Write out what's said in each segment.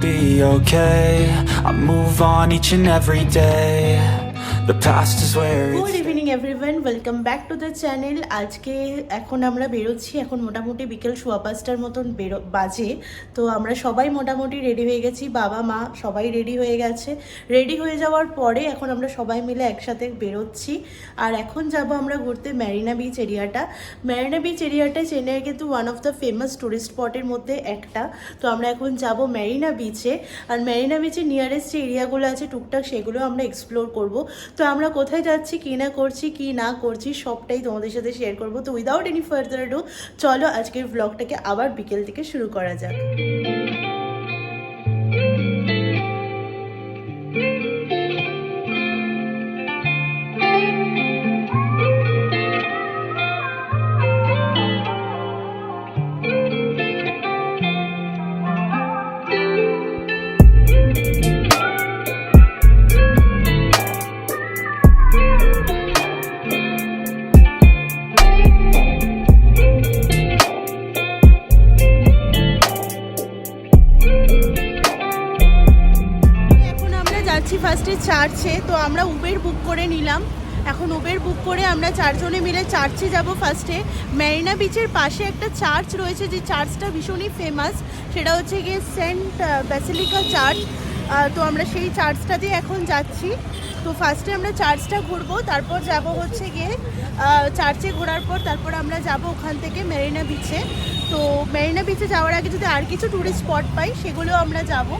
be okay. I move on each and every day. The past is where it's good evening everyone, welcome back to the channel. আজকে এখন আমরা বেরোচ্ছি, এখন মোটামুটি বিকেল 5:15 মতন বাজে। তো আমরা সবাই মোটামুটি রেডি হয়ে গেছি, বাবা মা সবাই রেডি হয়ে গেছে। রেডি হয়ে যাওয়ার পরে এখন আমরা সবাই মিলে একসাথে বেরোচ্ছি। আর এখন যাব আমরা ঘুরতে মেরিনা বিচ এরিয়াটা। মেরিনা বিচ এরিয়াটা চেন্নাইয়ের কিন্তু one of the famous tourist স্পটের মধ্যে একটা। তো আমরা এখন যাব মেরিনা বিচে। আর মেরিনা বিচের নিয়ারেস্ট যে এরিয়াগুলো আছে টুকটাক সেগুলো আমরা এক্সপ্লোর করব। তো আমরা কোথায় যাচ্ছি, কী না করছি, কী না করছি সবটাই তোমাদের সাথে শেয়ার করবো। তো উইদাউট এনি ফার্দার ডু চলো আজকের ব্লগটাকে আবার বিকেল থেকে শুরু করা যাক। ফার্স্টে চার্চে, তো আমরা উবের বুক করে নিলাম। এখন উবের বুক করে আমরা চারজনে মিলে চার্চে যাব। ফার্স্টে মেরিনা বিচের পাশে একটা চার্চ রয়েছে, যে চার্চটা ভীষণই ফেমাস, সেটা হচ্ছে গিয়ে সেন্ট ব্যাসিলিকা চার্চ। তো আমরা সেই চার্চটাতে এখন যাচ্ছি। তো ফার্স্টে আমরা চার্চটা ঘুরবো, তারপর যাব হচ্ছে গিয়ে চার্চে ঘোরার পর তারপর আমরা যাব ওখান থেকে মেরিনা বিচে। তো মেরিনা বিচে যাওয়ার আগে যদি আর কিছু টুরিস্ট স্পট পাই সেগুলো আমরা যাব।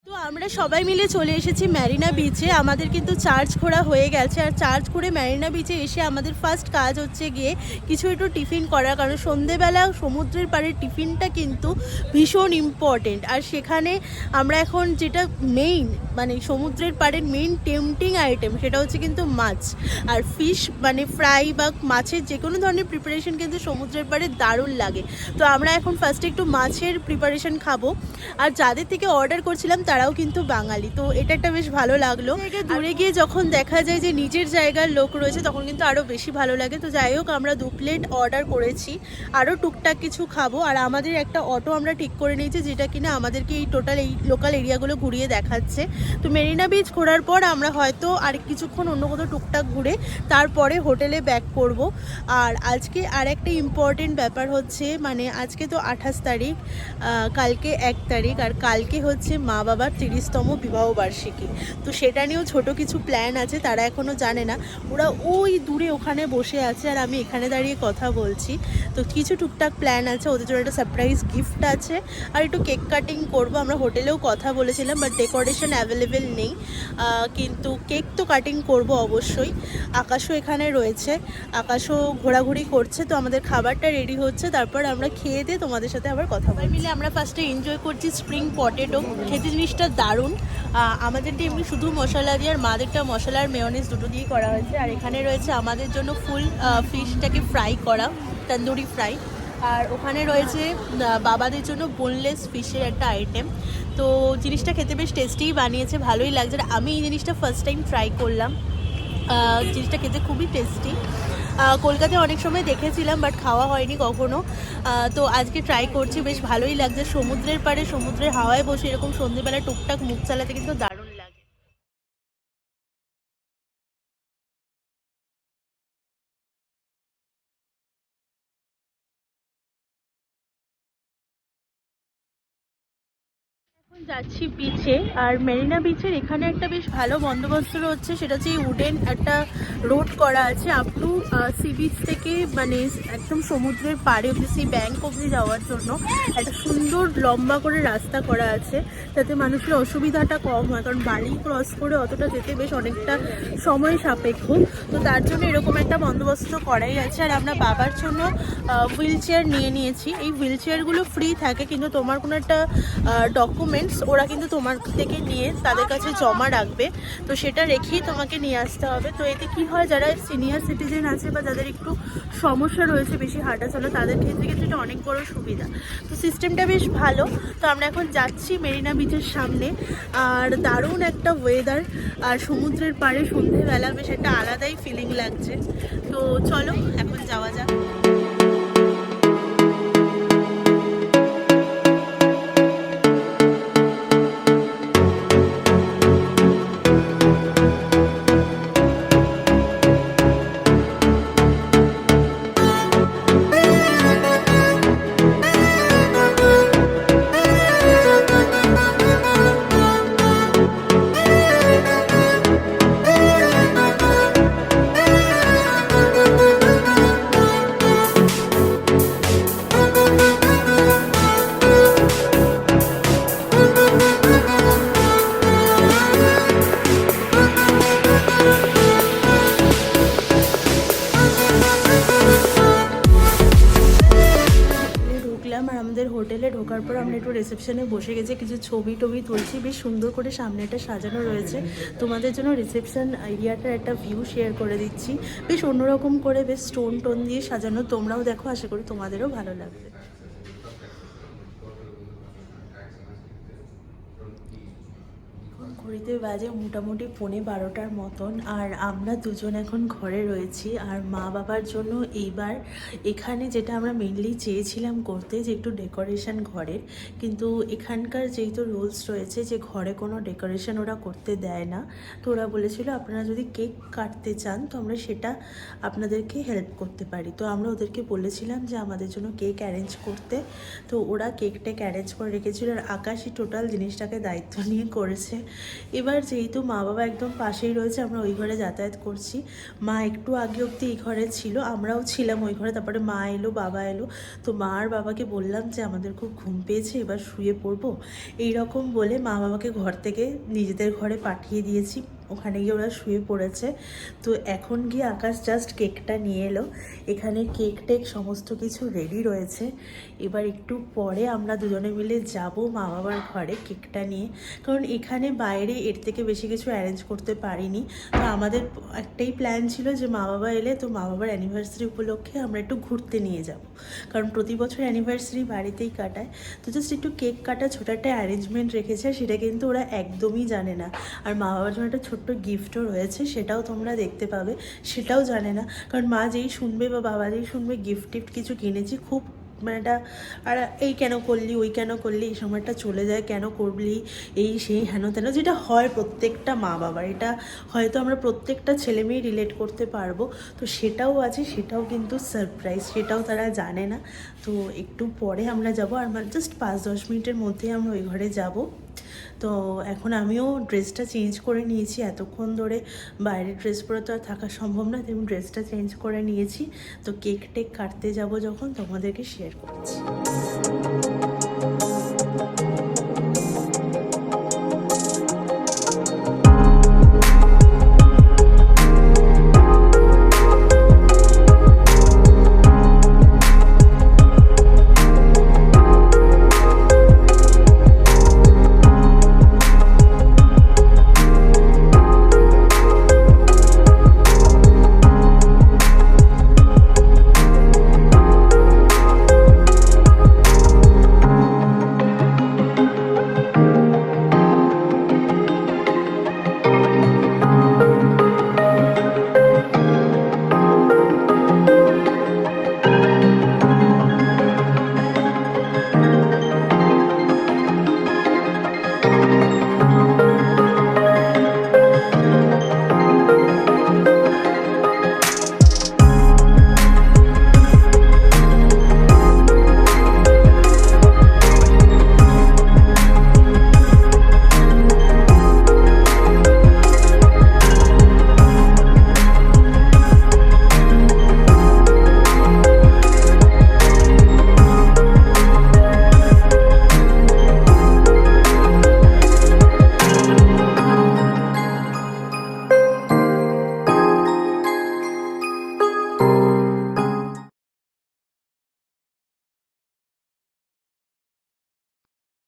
তো আমরা সবাই মিলে চলে এসেছি মেরিনা বিচে। আমাদের কিন্তু চার্চ ঘোরা হয়ে গেছে। আর চার্চ ঘুরে মেরিনা বিচে এসে আমাদের ফার্স্ট কাজ হচ্ছে গিয়ে কিছু একটু টিফিন করা, কারণ সন্ধেবেলা সমুদ্রের পাড়ের টিফিনটা কিন্তু ভীষণ ইম্পর্টেন্ট। আর সেখানে আমরা এখন যেটা মেইন মানে সমুদ্রের পাড়ের মেইন টেম্পটিং আইটেম সেটা হচ্ছে কিন্তু মাছ আর ফিশ, মানে ফ্রাই বা মাছের যে কোনো ধরনের প্রিপারেশন কিন্তু সমুদ্রের পাড়ে দারুণ লাগে। তো আমরা এখন ফার্স্টে একটু মাছের প্রিপারেশন খাবো। আর যাদের থেকে অর্ডার করছিলাম তারাও কিন্তু বাঙালি, তো এটা একটা বেশ ভালো লাগলো। দূরে গিয়ে যখন দেখা যায় যে নিজের জায়গার লোক রয়েছে তখন কিন্তু আরও বেশি ভালো লাগে। তো যাই হোক, আমরা 2 প্লেট অর্ডার করেছি, আরও টুকটাক কিছু খাবো। আর আমাদের একটা অটো আমরা ঠিক করে নিয়েছি, যেটা কিনা আমাদেরকে এই টোটাল এই লোকাল এরিয়াগুলো ঘুরিয়ে দেখাচ্ছে। তো মেরিনা বিচ ঘোরার পর আমরা হয়তো আর কিছুক্ষণ অন্য কোথাও টুকটাক ঘুরে তারপরে হোটেলে ব্যাক করব। আর আজকে আর একটা ইম্পর্টেন্ট ব্যাপার হচ্ছে, মানে আজকে তো 28 তারিখ, কালকে 1 তারিখ, আর কালকে হচ্ছে মা বাবার বাবার 30তম বিবাহবার্ষিকী। তো সেটা নিয়েও ছোট কিছু প্ল্যান আছে, তারা এখনও জানে না। ওরা ওই দূরে ওখানে বসে আছে আর আমি এখানে দাঁড়িয়ে কথা বলছি। তো কিছু টুকটাক প্ল্যান আছে, ওদের জন্য একটা সারপ্রাইজ গিফট আছে আর একটু কেক কাটিং করব। আমরা হোটেলেও কথা বলেছিলাম, বাট ডেকোরেশন অ্যাভেলেবেল নেই, কিন্তু কেক তো কাটিং করব অবশ্যই। আকাশও এখানে রয়েছে, আকাশও ঘোরাঘুরি করছে। তো আমাদের খাবারটা রেডি হচ্ছে, তারপর আমরা খেয়ে দিয়ে তোমাদের সাথে আবার কথা বলবো। মিলে আমরা ফার্স্টে এনজয় করছি স্প্রিং পটেটো। খেতে জিনিসটা দারুণ। আমাদেরটা এমনি শুধু মশলা দিয়ে, আর মাদেরটা মশলা আর মেয়োনিজ দুটো দিয়ে করা হয়েছে। আর এখানে রয়েছে আমাদের জন্য ফুল ফিশটাকে ফ্রাই করা, তন্দুরি ফ্রাই। আর ওখানে রয়েছে বাবাদের জন্য বোনলেস ফিশের একটা আইটেম। তো জিনিসটা খেতে বেশ টেস্টিই বানিয়েছে, ভালোই লাগছে। আর আমি এই জিনিসটা ফার্স্ট টাইম ট্রাই করলাম, জিনিসটা খেতে খুবই টেস্টি। কলকাতায় অনেক সময় দেখেছিলাম, বাট খাওয়া হয়নি কখনো। তো আজকে ট্রাই করছি, বেশ ভালোই লাগছে। সমুদ্রের পাড়ে সমুদ্রের হাওয়ায় বসে এরকম সন্ধ্যেবেলা টুকটাক মুখ চালাতে কিন্তু দারুণ লাগে। এখন যাচ্ছি বিচে, আর মেরিনা বিচের এখানে একটা বেশ ভালো বন্দোবস্ত হচ্ছে। সেটা হচ্ছে উডেন একটা রোড করা আছে আপ টু সি বিচ থেকে, মানে একদম সমুদ্রের পাড়ে অব্দি, সেই ব্যাংক অব্দি যাওয়ার জন্য একটা সুন্দর লম্বা করে রাস্তা করা আছে, যাতে মানুষের অসুবিধাটা কম হয়। কারণ বালি ক্রস করে অতটা যেতে বেশ অনেকটা সময় সাপেক্ষ। তো তার জন্য এরকম একটা বন্দোবস্ত করাই আছে। আর আমরা বাবার জন্য হুইল চেয়ার নিয়ে নিয়েছি। এই হুইল চেয়ারগুলো ফ্রি থাকে, কিন্তু তোমার কোনো একটা ডকুমেন্টস ওরা কিন্তু তোমার থেকে নিয়ে তাদের কাছে জমা রাখবে। তো সেটা রেখেই তোমাকে নিয়ে আসতে হবে। তো এতে কি হয়, যারা সিনিয়র সিটিজেন আছে বা যাদের একটু সমস্যা রয়েছে বেশি হাঁটা চলা, তাদের ক্ষেত্রে কিন্তু এটা অনেক বড় সুবিধা। তো সিস্টেমটা বেশ ভালো। তো আমরা এখন যাচ্ছি মেরিনা বিচের সামনে, আর দারুণ একটা ওয়েদার, আর সমুদ্রের পাড়ে সন্ধেবেলা বেশ একটা আলাদাই ফিলিং লাগছে। তো চলো এখন যাওয়া যাক। আর আমাদের হোটেলে ঢোকার পর আমরা একটু রিসেপশনে বসে গেছি, কিছু ছবি টবি তুলছি। বেশ সুন্দর করে সামনে একটা সাজানো রয়েছে। তোমাদের জন্য রিসেপশন এরিয়াটার একটা ভিউ শেয়ার করে দিচ্ছি। বেশ অন্যরকম করে বেশ স্টোন টোন দিয়ে সাজানো, তোমরাও দেখো, আশা করি তোমাদেরও ভালো লাগবে। ঘড়িতে বাজে মোটামুটি 11:30 মতন, আর আমরা দুজন এখন ঘরে রয়েছি। আর মা বাবার জন্য এইবার এখানে যেটা আমরা মেনলি চেয়েছিলাম করতে, যে একটু ডেকোরেশন ঘরের, কিন্তু এখানকার যেহেতু রুলস রয়েছে যে ঘরে কোনো ডেকোরেশন ওরা করতে দেয় না। তো ওরা বলেছিল আপনারা যদি কেক কাটতে চান তো আমরা সেটা আপনাদেরকে হেল্প করতে পারি। তো আমরা ওদেরকে বলেছিলাম যে আমাদের জন্য কেক অ্যারেঞ্জ করতে। তো ওরা কেকটাকে অ্যারেঞ্জ করে রেখেছিল, আর আকাশই টোটাল জিনিসটাকে দায়িত্ব নিয়ে করেছে। এবার যেহেতু মা বাবা একদম পাশেই রয়েছে, আমরা ওই ঘরে যাতায়াত করছি। মা একটু আগে অবধি এই ঘরে ছিল, আমরাও ছিলাম ওই ঘরে। তারপরে মা এলো, বাবা এলো। তো মা আর বাবাকে বললাম যে আমাদের খুব ঘুম পেয়েছে, এবার শুয়ে পড়বো। এইরকম বলে মা বাবাকে ঘর থেকে নিজেদের ঘরে পাঠিয়ে দিয়েছি। ওখানে গিয়ে ওরা শুয়ে পড়েছে। তো এখন গিয়ে আকাশ জাস্ট কেকটা নিয়ে এলো। এখানে কেক টেক সমস্ত কিছু রেডি রয়েছে। এবার একটু পরে আমরা দুজনে মিলে যাব মা বাবার ঘরে কেকটা নিয়ে, কারণ এখানে বাইরে এর থেকে বেশি কিছু অ্যারেঞ্জ করতে পারিনি। তো আমাদের একটাই প্ল্যান ছিল যে মা বাবা এলে তো মা বাবার অ্যানিভার্সারি উপলক্ষে আমরা একটু ঘুরতে নিয়ে যাব, কারণ প্রতি বছর অ্যানিভার্সারি বাড়িতেই কাটায়। তো জাস্ট একটু কেক কাটা ছোটো একটা অ্যারেঞ্জমেন্ট রেখেছে, সেটা কিন্তু ওরা একদমই জানে না। আর মা বাবার জন্য একটা ছোট্ট গিফটও রয়েছে, সেটাও তোমরা দেখতে পাবে, সেটাও জানে না। কারণ মা যেই শুনবে বা বাবা যেই শুনবে গিফট টিফট কিছু কিনেছি, খুব মানে এটা, আর এই কেন করলি, ওই কেন করলি, এই সময়টা চলে যায়, কেন করলি, এই সেই হেন তেন, যেটা হয় প্রত্যেকটা মা বাবার। এটা হয়তো আমরা প্রত্যেকটা ছেলে মেয়ে রিলেট করতে পারবো। তো সেটাও আছে, সেটাও কিন্তু সারপ্রাইজ, সেটাও তারা জানে না। তো একটু পরে আমরা যাব, আর জাস্ট 5-10 মিনিটের মধ্যে আমরা ওই ঘরে যাব। তো এখন আমিও ড্রেসটা চেঞ্জ করে নিয়েছি, এতক্ষণ ধরে বাইরের ড্রেস পরে তো আর থাকা সম্ভব না, তাই আমি ড্রেসটা চেঞ্জ করে নিয়েছি। তো কেক টেক কাটতে যাব যখন তোমাদেরকে শেয়ার করছি।